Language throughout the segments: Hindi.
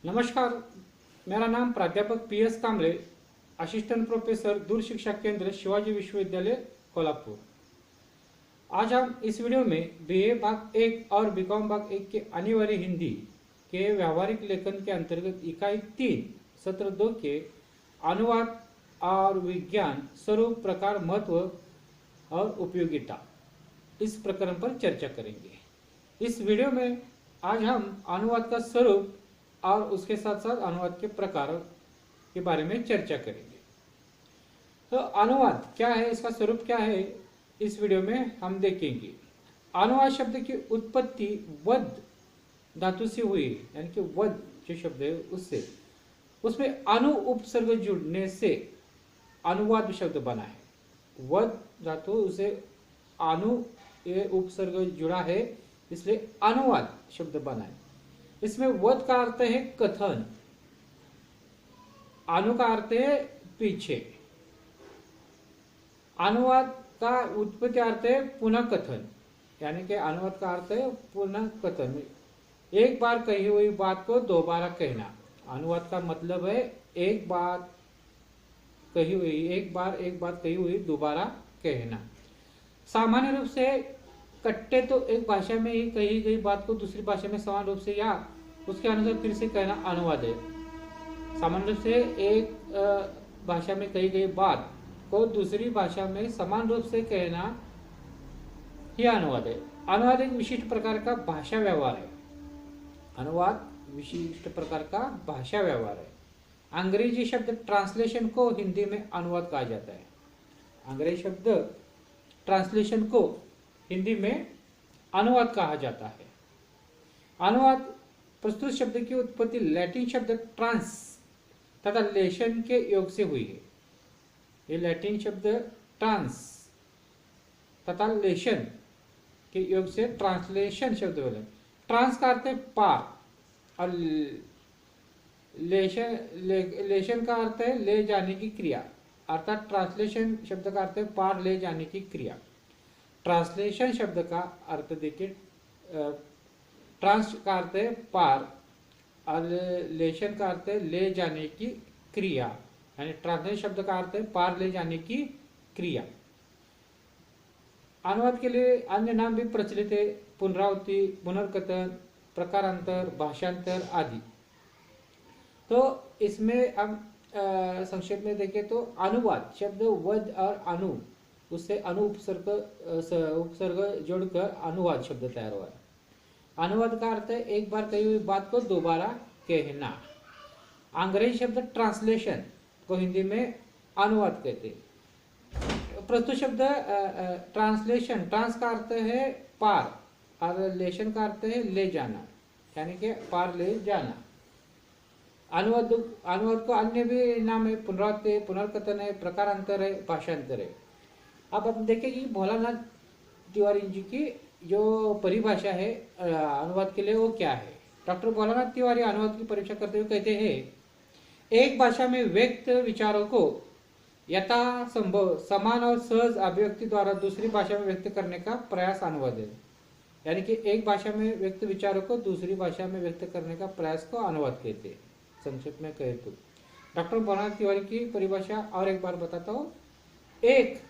नमस्कार, मेरा नाम प्राध्यापक PS कांबळे, असिस्टेंट प्रोफेसर दूर शिक्षा केंद्र शिवाजी विश्वविद्यालय कोल्हापुर। आज हम इस वीडियो में BA भाग 1 और BCom भाग 1 के अनिवार्य हिंदी के व्यावहारिक लेखन के अंतर्गत इकाई 3 सत्र 2 के अनुवाद और विज्ञान स्वरूप प्रकार महत्व और उपयोगिता इस प्रकरण पर चर्चा करेंगे। इस वीडियो में आज हम अनुवाद का स्वरूप और उसके साथ साथ अनुवाद के प्रकार के बारे में चर्चा करेंगे। तो अनुवाद क्या है, इसका स्वरूप क्या है, इस वीडियो में हम देखेंगे। अनुवाद शब्द की उत्पत्ति वद धातु से हुई, यानी कि वद जो शब्द है उससे, उसमें अनु उपसर्ग जुड़ने से अनुवाद शब्द बना है। वद धातु उसे अनु ये उपसर्ग जुड़ा है, इसलिए अनुवाद शब्द बना है। इसमें वद का अर्थ है कथन, अनु का अर्थ है पीछे, अनुवाद का उत्पत्ति अर्थ है पुनः कथन, यानी कि अनुवाद का अर्थ है पुनः कथन, एक बार कही हुई बात को दोबारा कहना। अनुवाद का मतलब है एक बात कही हुई, एक बात कही हुई दोबारा कहना। सामान्य रूप से कट्टे तो एक भाषा में ही कही गई बात को दूसरी भाषा में समान रूप से या उसके अनुसार फिर से कहना अनुवाद है। सामान्य रूप से एक भाषा में कही गई बात को दूसरी भाषा में समान रूप से कहना ही अनुवाद है। अनुवाद एक विशिष्ट प्रकार का भाषा व्यवहार है। अनुवाद विशिष्ट प्रकार का भाषा व्यवहार है। अंग्रेजी शब्द ट्रांसलेशन को हिंदी में अनुवाद कहा जाता है। अंग्रेजी शब्द ट्रांसलेशन को हिंदी में अनुवाद कहा जाता है। अनुवाद प्रस्तुत शब्द की उत्पत्ति लैटिन शब्द ट्रांस तथा लेशन के योग से हुई है। ये लैटिन शब्द ट्रांस तथा लेशन के योग से ट्रांसलेशन शब्द बने। ट्रांस का अर्थ है पार और लेशन का अर्थ है ले जाने की क्रिया, अर्थात ट्रांसलेशन शब्द का अर्थ है पार ले जाने की क्रिया। ट्रांसलेशन शब्द का अर्थ देखिए, ट्रांस का अर्थ है पार और लेशन का अर्थ है ले जाने की क्रिया, यानी ट्रांसलेशन शब्द का अर्थ है पार ले जाने की क्रिया। अनुवाद के लिए अन्य नाम भी प्रचलित है, पुनरावृत्ति, पुनर्कथन, प्रकारांतर, भाषांतर आदि। तो इसमें हम संक्षेप में देखें तो अनुवाद शब्द वद और अनु, उससे अनु उपसर्ग जोड़कर अनुवाद शब्द तैयार हुआ है। अनुवाद का अर्थ है एक बार कही हुई बात को दोबारा कहना। अंग्रेजी शब्द ट्रांसलेशन को हिंदी में अनुवाद कहते हैं। प्रस्तुत शब्द ट्रांसलेशन, ट्रांस का अर्थ है पार और लेशन का अर्थ है ले जाना, यानी कि पार ले जाना। अनुवाद को अन्य भी नाम है, पुनरावृत्ति, पुनर्कथन है, प्रकारांतर है, भाषांतर है। अब हम देखें कि भोलानाथ तिवारी जी की जो परिभाषा है अनुवाद के लिए वो क्या है। डॉक्टर भोलानाथ तिवारी अनुवाद की परीक्षा करते हुए कहते हैं, एक भाषा में व्यक्त विचारों को यथासंभव समान और सहज अभिव्यक्ति द्वारा दूसरी भाषा में व्यक्त करने का प्रयास अनुवाद है। यानी कि एक भाषा में व्यक्त विचारों को दूसरी भाषा में व्यक्त करने का प्रयास को अनुवाद कहते हैं। संक्षेप में कहे तो डॉक्टर भोलानाथ तिवारी की परिभाषा और एक बार बताता हूँ। एक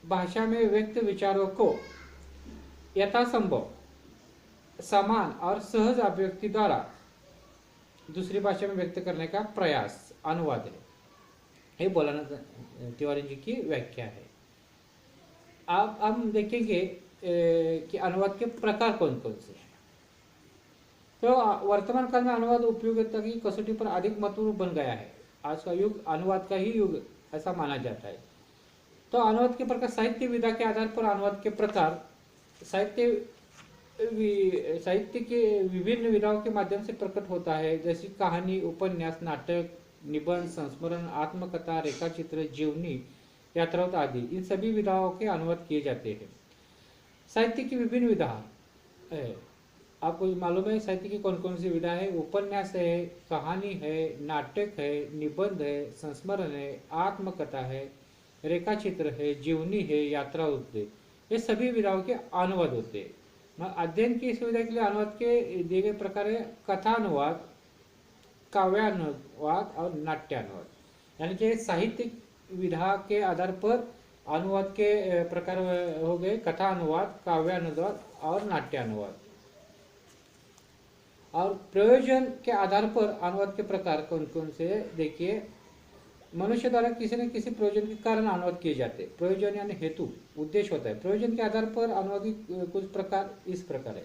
भाषा में व्यक्त विचारों को यथासंभव समान और सहज अभिव्यक्ति द्वारा दूसरी भाषा में व्यक्त करने का प्रयास अनुवाद है। ये भोलानाथ तिवारी जी की व्याख्या है। अब हम देखेंगे कि अनुवाद के प्रकार कौन कौन से हैं। तो वर्तमान काल में अनुवाद उपयोगिता की कसौटी पर अधिक महत्वपूर्ण बन गया है। आज का युग अनुवाद का ही युग ऐसा माना जाता है। तो अनुवाद के प्रकार, साहित्य विधा के आधार पर अनुवाद के प्रकार साहित्य के विभिन्न विधाओं के माध्यम से प्रकट होता है, जैसे कहानी, उपन्यास, नाटक, निबंध, संस्मरण, आत्मकथा, रेखाचित्र, जीवनी, यात्राओं आदि। इन सभी विधाओं के अनुवाद किए जाते हैं। साहित्य की विभिन्न विधा है, आपको मालूम है साहित्य की कौन कौन सी विधा है। उपन्यास है, कहानी है, नाटक है, निबंध है, संस्मरण है, आत्मकथा है, रेखाचित्र है, जीवनी है, यात्रा होते, ये सभी विधाओं के अनुवाद होते हैं। अध्ययन की सुविधा के लिए अनुवाद के दिए गए प्रकार है कथानुवाद, काव्यानुवाद और नाट्यानुवाद, यानी कि साहित्यिक विधा के आधार पर अनुवाद के प्रकार हो गए कथा अनुवाद, काव्यानुवाद और नाट्यानुवाद। और प्रयोजन के आधार पर अनुवाद के प्रकार कौन कौन से, देखिए मनुष्य द्वारा किसी न किसी प्रयोजन के कारण अनुवाद किए जाते हैं। प्रयोजन यानी हेतु, उद्देश्य होता है। प्रयोजन के आधार पर अनुवाद की कुछ प्रकार इस प्रकार है।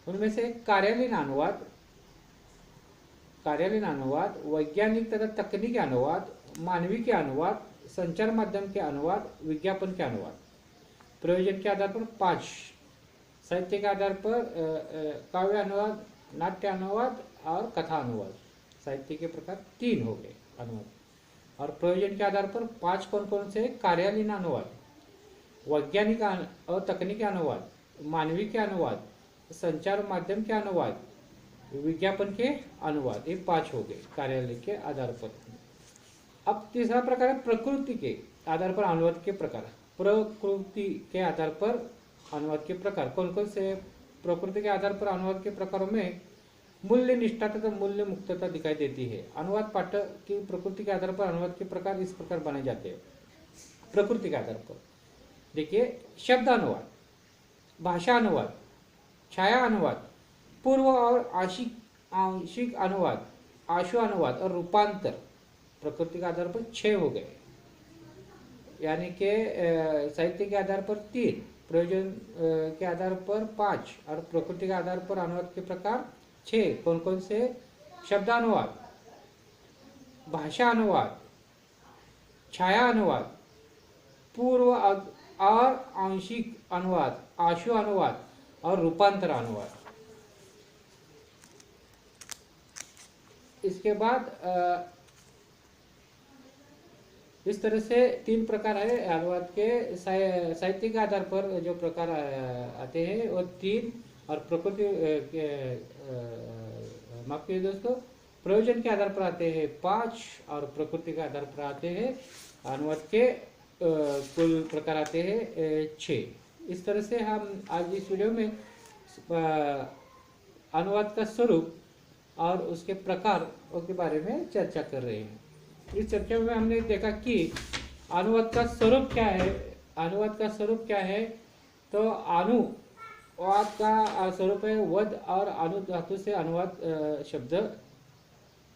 उनमें से कार्यालयीन अनुवाद, वैज्ञानिक तथा तकनीकी अनुवाद, मानविकी अनुवाद, संचार माध्यम के अनुवाद, विज्ञापन के अनुवाद। प्रयोजन के आधार पर 5, साहित्य के आधार पर काव्य अनुवाद, नाट्य अनुवाद और कथा अनुवाद। साहित्य के प्रकार 3 हो गए अनुवाद। और प्रयोजन के आधार पर 5 कौन कौन से, कार्यालयीन अनुवाद, वैज्ञानिक और तकनीकी अनुवाद, मानविक के अनुवाद, संचार माध्यम के अनुवाद, विज्ञापन के अनुवाद। ये 5 हो गए कार्यालय के आधार पर। अब तीसरा प्रकार है प्रकृति के आधार पर अनुवाद के प्रकार। प्रकृति के आधार पर अनुवाद के प्रकार कौन कौन से, प्रकृति के आधार पर अनुवाद के प्रकारों में मूल्य निष्ठा तथा मूल्य मुक्तता दिखाई देती है। अनुवाद पाठक की प्रकृति के आधार पर अनुवाद के प्रकार इस प्रकार बने जाते हैं। प्रकृति के आधार पर देखिए, शब्द अनुवाद, भाषा अनुवाद, छाया अनुवाद, पूर्व और आंशिक अनुवाद, आशु अनुवाद और रूपांतर। प्रकृति के आधार पर 6 हो गए, यानी कि साहित्य के आधार पर 3, प्रयोजन के आधार पर 5 और प्रकृति के आधार पर अनुवाद के प्रकार 6। कौन कौन से, शब्दानुवाद, भाषा अनुवाद, छाया अनुवाद, पूर्व और आंशिक अनुवाद, आशु अनुवाद और रूपांतर अनुवाद। इसके बाद इस तरह से 3 प्रकार है अनुवाद के। साहित्य के आधार पर जो प्रकार आते हैं वो 3, और प्रकृति माफ कीजिए दोस्तों, प्रयोजन के आधार पर आते हैं 5 और प्रकृति के आधार पर आते हैं अनुवाद के कुल प्रकार आते हैं 6। इस तरह से हम आज इस वीडियो में अनुवाद का स्वरूप और उसके प्रकार के बारे में चर्चा कर रहे हैं। इस चर्चा में हमने देखा कि अनुवाद का स्वरूप क्या है। अनुवाद का स्वरूप क्या है, तो अनुवाद का स्वरूप है वद और अनु धातु से अनुवाद शब्द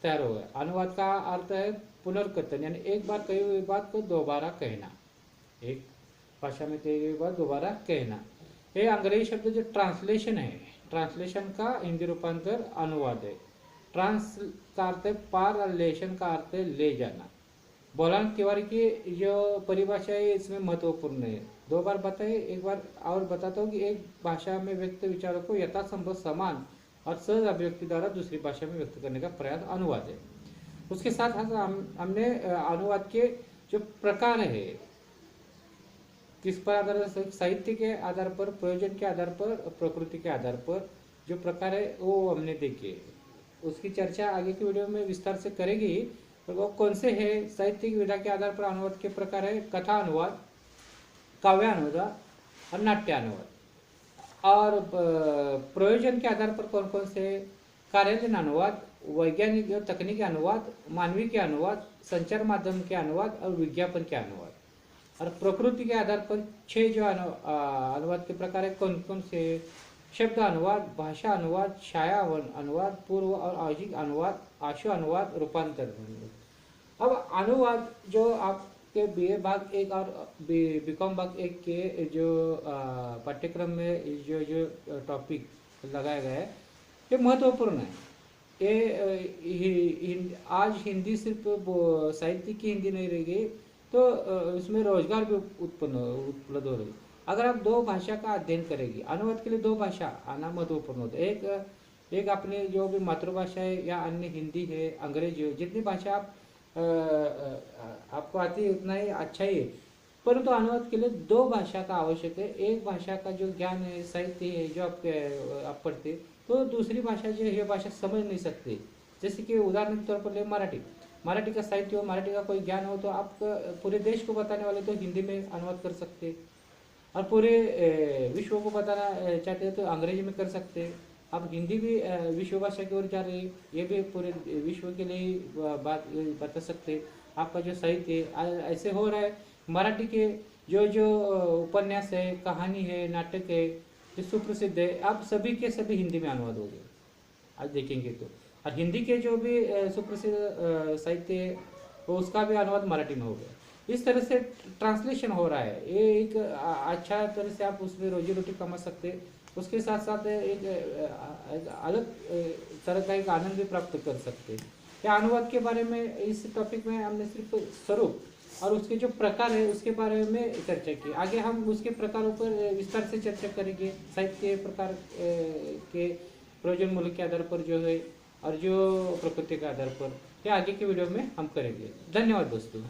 तैयार हो गया। अनुवाद का अर्थ है पुनर्कथन, यानी एक बार कही हुई बात को दोबारा कहना, एक भाषा में कही हुई बात दोबारा कहना। ये अंग्रेजी शब्द जो ट्रांसलेशन है, ट्रांसलेशन का हिंदी रूपांतर अनुवाद है। ट्रांस का अर्थ है पार और लेशन का अर्थ है ले जाना। बोलान तिवारी की जो परिभाषा है इसमें महत्वपूर्ण है। 2 बार बताए, एक बार और बताता हूँ कि एक भाषा में व्यक्त विचारों को यथासंभव समान और सहज अभिव्यक्ति द्वारा दूसरी भाषा में व्यक्त करने का प्रयास अनुवाद है। उसके साथ हमने अनुवाद के जो प्रकार है, किस पर आधार, साहित्य के आधार पर, प्रयोजन के आधार पर, प्रकृति के आधार पर जो प्रकार है वो हमने देखे। उसकी चर्चा आगे की वीडियो में विस्तार से करेगी। तो वो कौन से है, साहित्यिक विधा के आधार पर अनुवाद के प्रकार है कथा अनुवाद, काव्यानुवाद और नाट्यानुवाद। और प्रयोजन के आधार पर कौन कौन से, कार्यालयीन अनुवाद, वैज्ञानिक और तकनीकी अनुवाद, मानविक के अनुवाद, संचार माध्यम के अनुवाद और विज्ञापन के अनुवाद। और प्रकृति के आधार पर 6 जो अनुवाद के प्रकार है कौन कौन से, शब्द अनुवाद, भाषा अनुवाद, छाया अनुवाद, पूर्व और आंशिक अनुवाद, आशु अनुवाद, रूपांतर। अब अनुवाद जो आपके बीए भाग 1 और बीकॉम भाग 1 के जो पाठ्यक्रम में जो टॉपिक लगाया गया है ये महत्वपूर्ण है। ये आज हिंदी सिर्फ साहित्य की हिंदी नहीं रहेगी, तो इसमें रोजगार भी उपलब्ध हो रही। अगर आप 2 भाषा का अध्ययन करेंगे, अनुवाद के लिए 2 भाषा आना महत्वपूर्ण होता है। एक अपनी जो भी मातृभाषा है या अन्य हिंदी है, अंग्रेजी हो, जितनी भाषा आपको आती है उतना ही अच्छा ही है। परंतु अनुवाद के लिए 2 भाषा का आवश्यक है। एक भाषा का जो ज्ञान है, साहित्य है जो आप पढ़ते, तो दूसरी भाषा जो है ये भाषा समझ नहीं सकते। जैसे कि उदाहरण के तौर पर ले मराठी का साहित्य हो, मराठी का कोई ज्ञान हो, तो आप पूरे देश को बताने वाले तो हिंदी में अनुवाद कर सकते, और पूरे विश्व को बताना चाहते हैं तो अंग्रेजी में कर सकते हैं। अब हिंदी भी विश्व भाषा की ओर जा रही है, ये भी पूरे विश्व के लिए बात बता सकते हैं। आपका जो साहित्य है ऐसे हो रहा है। मराठी के जो जो उपन्यास है, कहानी है, नाटक है, जो सुप्रसिद्ध है, अब सभी के सभी हिंदी में अनुवाद हो गए आज देखेंगे तो। और हिंदी के जो भी सुप्रसिद्ध साहित्य है वो उसका भी अनुवाद मराठी में हो गया। इस तरह से ट्रांसलेशन हो रहा है। ये एक अच्छा तरह से आप उसमें रोजी रोटी कमा सकते हैं। उसके साथ साथ एक अलग तरह का एक आनंद भी प्राप्त कर सकते हैं। या अनुवाद के बारे में इस टॉपिक में हमने सिर्फ स्वरूप और उसके जो प्रकार है उसके बारे में चर्चा की। आगे हम उसके प्रकारों पर विस्तार से चर्चा करेंगे। साहित्य प्रकार के प्रयोजन मूल्य के आधार पर जो है और जो प्रकृति के आधार पर, ये आगे के वीडियो में हम करेंगे। धन्यवाद दोस्तों।